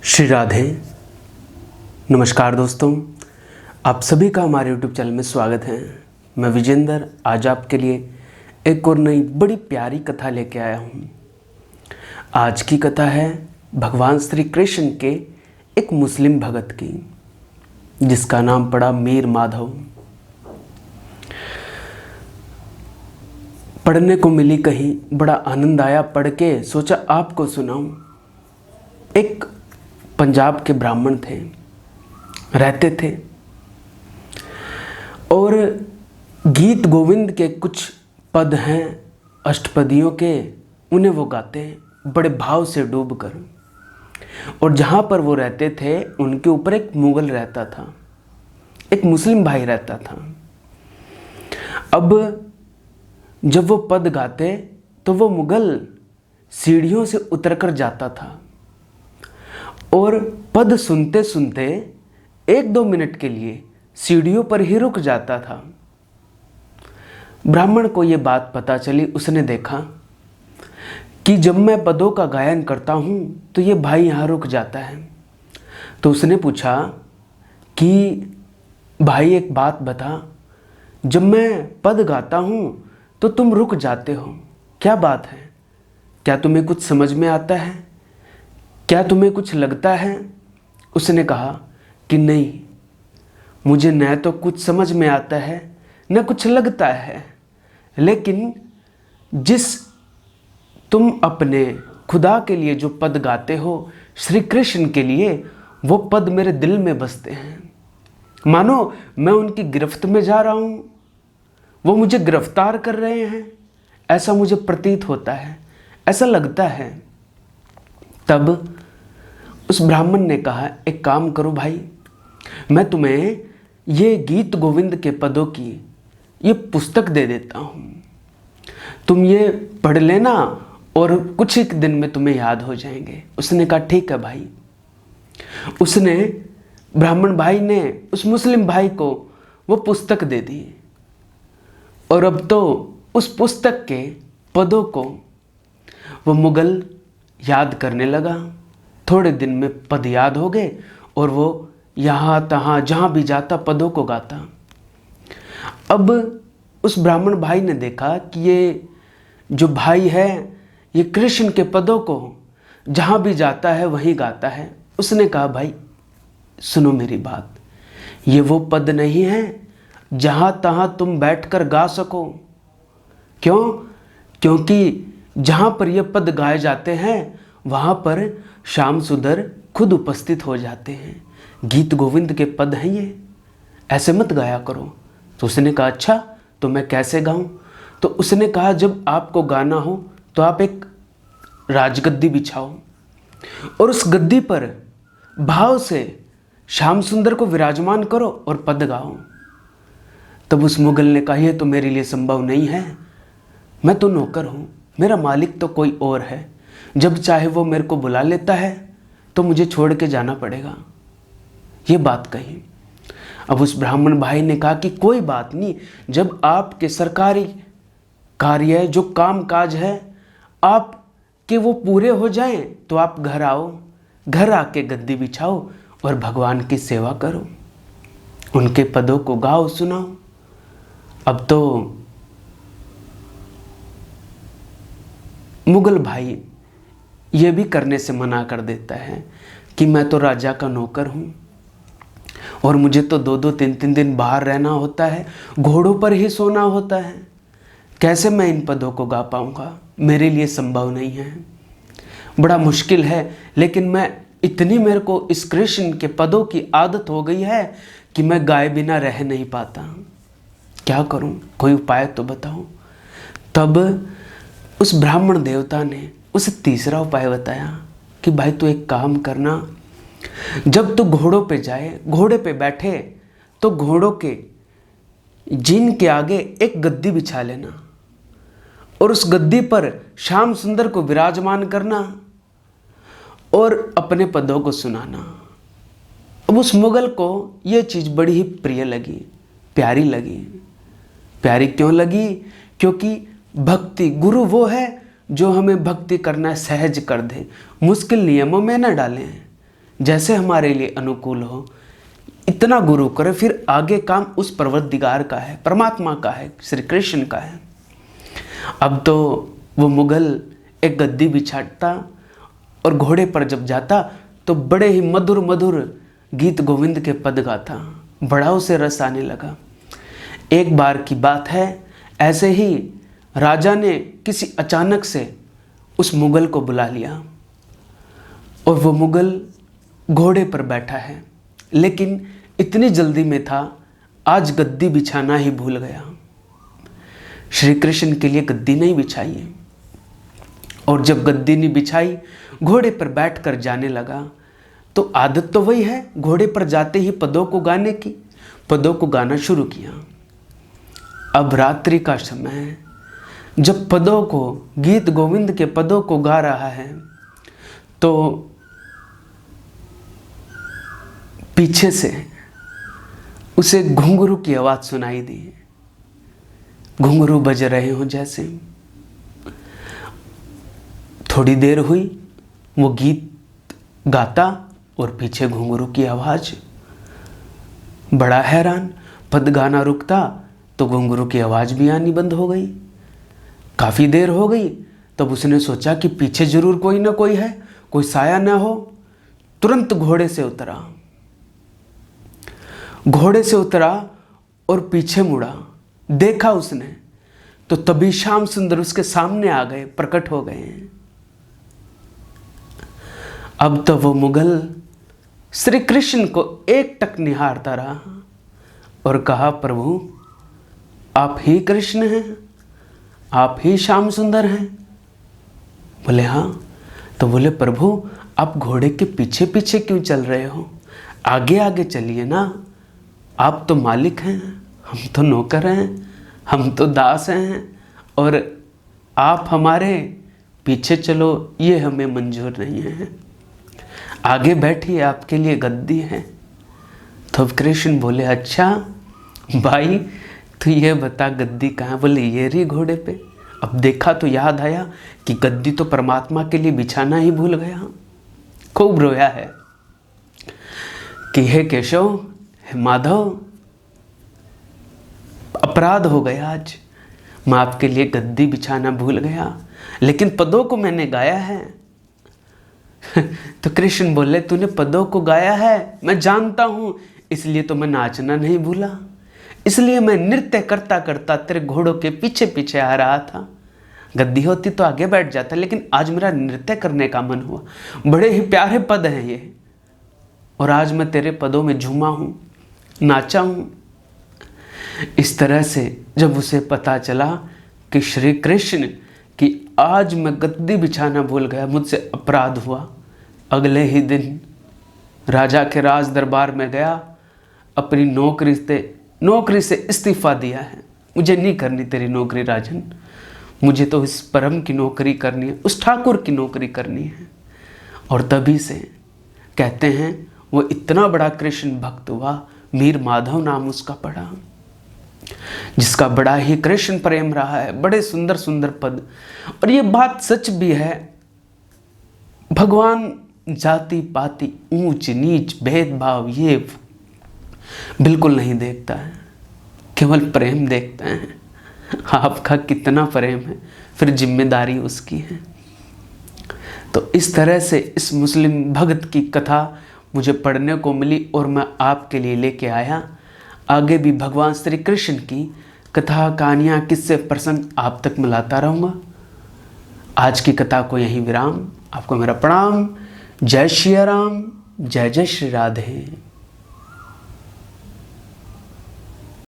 श्री राधे। नमस्कार दोस्तों, आप सभी का हमारे YouTube चैनल में स्वागत है। मैं विजेंद्र आज आपके लिए एक और नई बड़ी प्यारी कथा लेके आया हूँ। आज की कथा है भगवान श्री कृष्ण के एक मुस्लिम भगत की, जिसका नाम पड़ा मीर माधव। पढ़ने को मिली कहीं, बड़ा आनंद आया पढ़ के, सोचा आपको सुनाऊं। एक पंजाब के ब्राह्मण थे, रहते थे और गीत गोविंद के कुछ पद हैं अष्टपदियों के, उन्हें वो गाते हैं बड़े भाव से डूब कर। और जहाँ पर वो रहते थे उनके ऊपर एक मुगल रहता था, एक मुस्लिम भाई रहता था। अब जब वो पद गाते तो वो मुगल सीढ़ियों से उतरकर जाता था और पद सुनते सुनते 1-2 मिनट के लिए सीढ़ियों पर ही रुक जाता था। ब्राह्मण को ये बात पता चली। उसने देखा कि जब मैं पदों का गायन करता हूँ तो ये भाई यहाँ रुक जाता है। तो उसने पूछा कि भाई एक बात बता, जब मैं पद गाता हूँ तो तुम रुक जाते हो, क्या बात है? क्या तुम्हें कुछ समझ में आता है? क्या तुम्हें कुछ लगता है? उसने कहा कि नहीं, मुझे न तो कुछ समझ में आता है न कुछ लगता है, लेकिन जिस तुम अपने खुदा के लिए जो पद गाते हो, श्री कृष्ण के लिए, वो पद मेरे दिल में बसते हैं। मानो मैं उनकी गिरफ्त में जा रहा हूँ, वो मुझे गिरफ्तार कर रहे हैं, ऐसा मुझे प्रतीत होता है, ऐसा लगता है। तब उस ब्राह्मण ने कहा, एक काम करो भाई, मैं तुम्हें ये गीत गोविंद के पदों की ये पुस्तक दे देता हूँ, तुम ये पढ़ लेना और कुछ एक दिन में तुम्हें याद हो जाएंगे। उसने कहा ठीक है भाई। उसने ब्राह्मण भाई ने उस मुस्लिम भाई को वो पुस्तक दे दी और अब तो उस पुस्तक के पदों को वो मुगल याद करने लगा। थोड़े दिन में पद याद हो गए और वो यहाँ तहाँ जहाँ भी जाता पदों को गाता। अब उस ब्राह्मण भाई ने देखा कि ये जो भाई है ये कृष्ण के पदों को जहाँ भी जाता है वहीं गाता है। उसने कहा भाई सुनो मेरी बात, ये वो पद नहीं है जहाँ तहाँ तुम बैठकर गा सको। क्यों? क्योंकि जहाँ पर ये पद गाए जाते हैं वहाँ पर श्याम सुंदर खुद उपस्थित हो जाते हैं। गीत गोविंद के पद हैं ये, ऐसे मत गाया करो। तो उसने कहा अच्छा, तो मैं कैसे गाऊं? तो उसने कहा जब आपको गाना हो तो आप एक राजगद्दी बिछाओ और उस गद्दी पर भाव से श्याम सुंदर को विराजमान करो और पद गाओ। तब उस मुगल ने कहा यह तो मेरे लिए संभव नहीं है, मैं तो नौकर हूँ, मेरा मालिक तो कोई और है, जब चाहे वो मेरे को बुला लेता है तो मुझे छोड़ के जाना पड़ेगा। ये बात कही। अब उस ब्राह्मण भाई ने कहा कि कोई बात नहीं, जब आपके सरकारी कार्य जो काम काज है आपके वो पूरे हो जाएं तो आप घर आओ, घर आके गद्दी बिछाओ और भगवान की सेवा करो, उनके पदों को गाओ सुनाओ। अब तो मुगल भाई ये भी करने से मना कर देता है कि मैं तो राजा का नौकर हूँ और मुझे तो 2-2 3-3 दिन बाहर रहना होता है, घोड़ों पर ही सोना होता है, कैसे मैं इन पदों को गा पाऊँगा? मेरे लिए संभव नहीं है, बड़ा मुश्किल है। लेकिन मैं इतनी मेरे को इस कृष्ण के पदों की आदत हो गई है कि मैं गाए बिना रह नहीं पाता, क्या करूँ? कोई उपाय तो बताओ। तब उस ब्राह्मण देवता ने उसे तीसरा उपाय बताया कि भाई तू एक काम करना, जब तू घोड़ों पे जाए, घोड़े पे बैठे तो घोड़ों के जीन के आगे एक गद्दी बिछा लेना और उस गद्दी पर श्याम सुंदर को विराजमान करना और अपने पदों को सुनाना। अब उस मुगल को यह चीज़ बड़ी ही प्रिय लगी, प्यारी लगी। प्यारी क्यों लगी? क्योंकि भक्ति गुरु वो है जो हमें भक्ति करना सहज कर दे, मुश्किल नियमों में न डालें। जैसे हमारे लिए अनुकूल हो इतना गुरु करे, फिर आगे काम उस परवरदिगार का है, परमात्मा का है, श्री कृष्ण का है। अब तो वो मुगल एक गद्दी बिछाता और घोड़े पर जब जाता तो बड़े ही मधुर मधुर गीत गोविंद के पद गाता, बड़ा उसे रस आने लगा। एक बार की बात है, ऐसे ही राजा ने किसी अचानक से उस मुगल को बुला लिया और वो मुगल घोड़े पर बैठा है, लेकिन इतनी जल्दी में था आज गद्दी बिछाना ही भूल गया। श्री कृष्ण के लिए गद्दी नहीं बिछाई है, और जब गद्दी नहीं बिछाई घोड़े पर बैठकर जाने लगा तो आदत तो वही है, घोड़े पर जाते ही पदों को गाने की, पदों को गाना शुरू किया। अब रात्रि का समय है, जब पदों को, गीत गोविंद के पदों को गा रहा है तो पीछे से उसे घुंघरू की आवाज सुनाई दी, घुंघरू बज रहे हो जैसे। थोड़ी देर हुई, वो गीत गाता और पीछे घुंघरू की आवाज। बड़ा हैरान, पद गाना रुकता तो घुंघरू की आवाज भी आनी बंद हो गई। काफी देर हो गई, तब उसने सोचा कि पीछे जरूर कोई ना कोई है, कोई साया ना हो। तुरंत घोड़े से उतरा, घोड़े से उतरा और पीछे मुड़ा, देखा उसने तो तभी श्याम सुंदर उसके सामने आ गए, प्रकट हो गए। अब तो वो मुगल श्री कृष्ण को एक टक निहारता रहा और कहा, प्रभु आप ही कृष्ण हैं, आप ही श्याम सुंदर हैं? बोले हाँ। तो बोले, प्रभु आप घोड़े के पीछे पीछे क्यों चल रहे हो, आगे आगे चलिए ना, आप तो मालिक हैं, हम तो नौकर हैं, हम तो दास हैं, और आप हमारे पीछे चलो ये हमें मंजूर नहीं है, आगे बैठिए, आपके लिए गद्दी है। तो कृष्ण बोले, अच्छा भाई तो ये बता गद्दी कहाँ? बोले ये रही घोड़े पे। अब देखा तो याद आया कि गद्दी तो परमात्मा के लिए बिछाना ही भूल गया। खूब रोया है कि हे केशव, हे माधव, अपराध हो गया आज, मैं आपके लिए गद्दी बिछाना भूल गया, लेकिन पदों को मैंने गाया है। तो कृष्ण बोले, तूने पदों को गाया है मैं जानता हूं, इसलिए तो मैं नाचना नहीं भूला, इसलिए मैं नृत्य करता करता तेरे घोड़ों के पीछे पीछे आ रहा था। गद्दी होती तो आगे बैठ जाता, लेकिन आज मेरा नृत्य करने का मन हुआ। बड़े ही प्यारे पद हैं ये, और आज मैं तेरे पदों में झूमा हूं, नाचा हूं। इस तरह से जब उसे पता चला कि श्री कृष्ण कि आज मैं गद्दी बिछाना भूल गया, मुझसे अपराध हुआ, अगले ही दिन राजा के राज दरबार में गया, अपनी नौकरी से इस्तीफा दिया है। मुझे नहीं करनी तेरी नौकरी राजन, मुझे तो इस परम की नौकरी करनी है, उस ठाकुर की नौकरी करनी है। और तभी से कहते हैं वो इतना बड़ा कृष्ण भक्त हुआ, मीर माधव नाम उसका पड़ा, जिसका बड़ा ही कृष्ण प्रेम रहा है। बड़े सुंदर सुंदर पद, और ये बात सच भी है, भगवान जाति पाति ऊंच नीच भेदभाव ये बिल्कुल नहीं देखता है, केवल प्रेम देखता है। आपका कितना प्रेम है, फिर जिम्मेदारी उसकी है। तो इस तरह से इस मुस्लिम भक्त की कथा मुझे पढ़ने को मिली और मैं आपके लिए लेके आया। आगे भी भगवान श्री कृष्ण की कथा, कहानियाँ, किस्से, प्रसंग आप तक मिलाता रहूँगा। आज की कथा को यहीं विराम। आपको मेरा प्रणाम। जय श्री राम, जय जय श्री राधे।